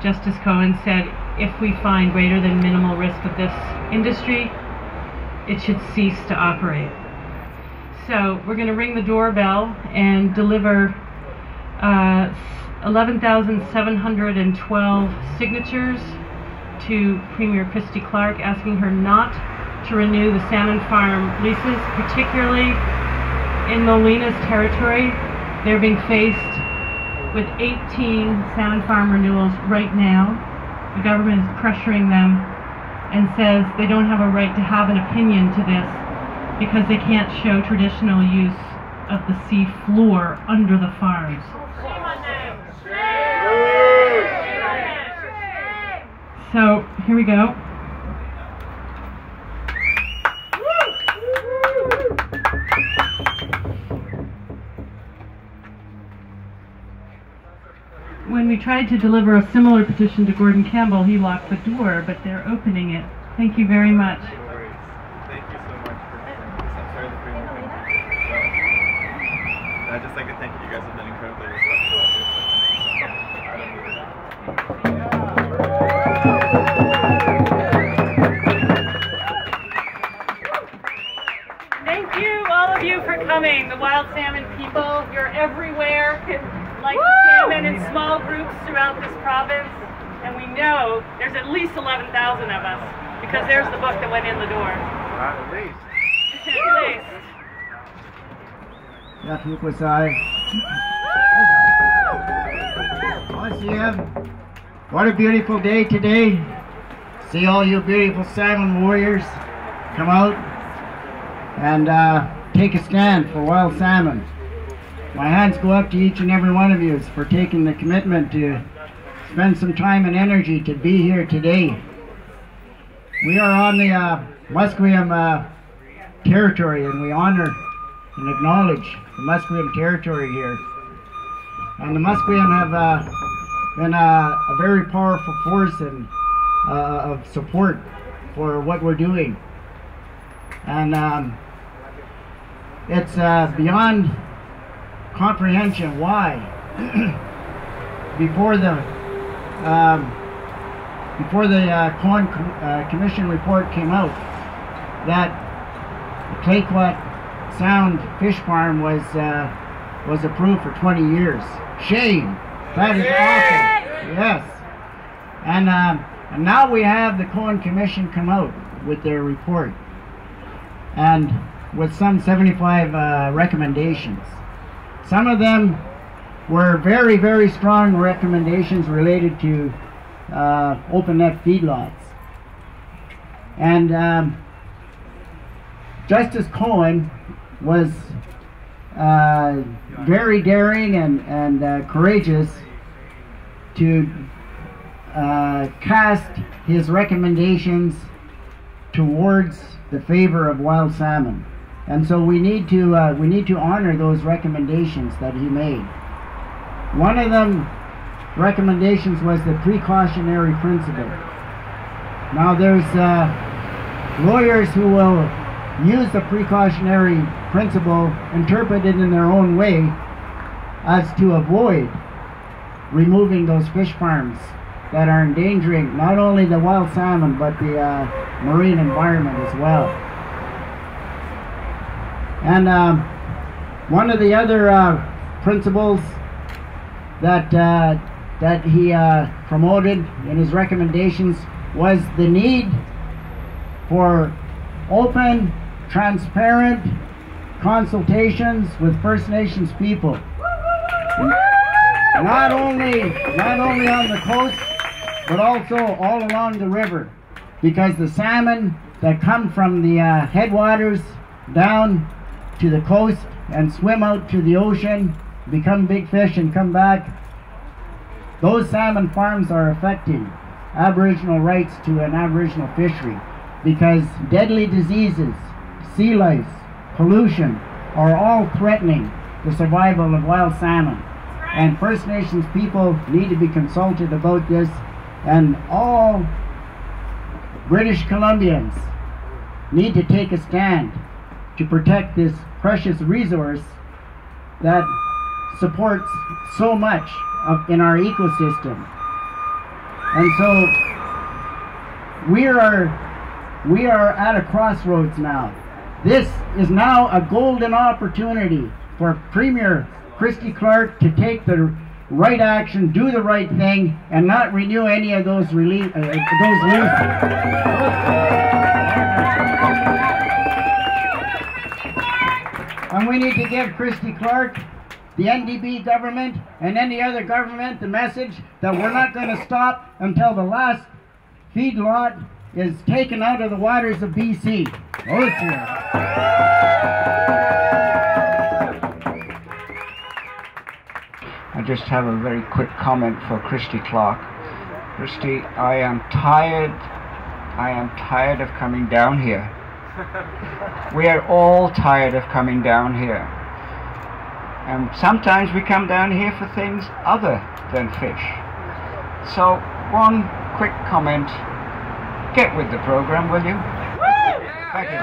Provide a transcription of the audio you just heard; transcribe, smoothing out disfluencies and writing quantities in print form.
Justice Cohen said if we find greater than minimal risk of this industry, it should cease to operate. So we're going to ring the doorbell and deliver 11,712 signatures to Premier Christy Clark, asking her not to renew the salmon farm leases, particularly in Molina's territory. They're being faced with 18 salmon farm renewals right now. The government is pressuring them and says they don't have a right to have an opinion to this because they can't show traditional use of the sea floor under the farms. So here we go. When we tried to deliver a similar petition to Gordon Campbell, he locked the door, but they're opening it. Thank you very much. Thank you so much for sorry the Premier. I'd just like to thank you. You guys have been incredibly respectful. Thank you, all of you, for coming. The wild salmon people, you're everywhere. Like the salmon in small groups throughout this province, and we know there's at least 11,000 of us because there's the book that went in the door. At least. At least. What a beautiful day today. See all you beautiful salmon warriors come out and take a stand for wild salmon. My hands go up to each and every one of you for taking the commitment to spend some time and energy to be here today. We are on the Musqueam territory, and we honor and acknowledge the Musqueam territory here. And the Musqueam have been a very powerful force and of support for what we're doing. And it's beyond comprehension why before the Cohen Commission report came out that the Clayoquot Sound Fish Farm was approved for 20 years. Shame! That is awful. Yes. And now we have the Cohen Commission come out with their report and with some 75 recommendations. Some of them were very, very strong recommendations related to open net feedlots. And Justice Cohen was very daring and courageous to cast his recommendations towards the favor of wild salmon. And so we need to honor those recommendations that he made. One of them recommendations was the precautionary principle. Now there's lawyers who will use the precautionary principle, interpret it in their own way, as to avoid removing those fish farms that are endangering not only the wild salmon but the marine environment as well. And one of the other principles that he promoted in his recommendations was the need for open, transparent consultations with First Nations people. Not only on the coast, but also all along the river, because the salmon that come from the headwaters down to the coast and swim out to the ocean, become big fish and come back, those salmon farms are affecting Aboriginal rights to an Aboriginal fishery, because deadly diseases, sea lice, pollution are all threatening the survival of wild salmon. And First Nations people need to be consulted about this, and all British Columbians need to take a stand to protect this precious resource that supports so much in our ecosystem. And so we are at a crossroads now. This is now a golden opportunity for Premier Christy Clark to take the right action, do the right thing, and not renew any of those leases. And we need to give Christy Clark, the NDP government, and any other government the message that we're not going to stop until the last feedlot is taken out of the waters of BC. I just have a very quick comment for Christy Clark. Christy, I am tired of coming down here. We are all tired of coming down here. And sometimes we come down here for things other than fish. So, one quick comment. Get with the program, will you? Thank you.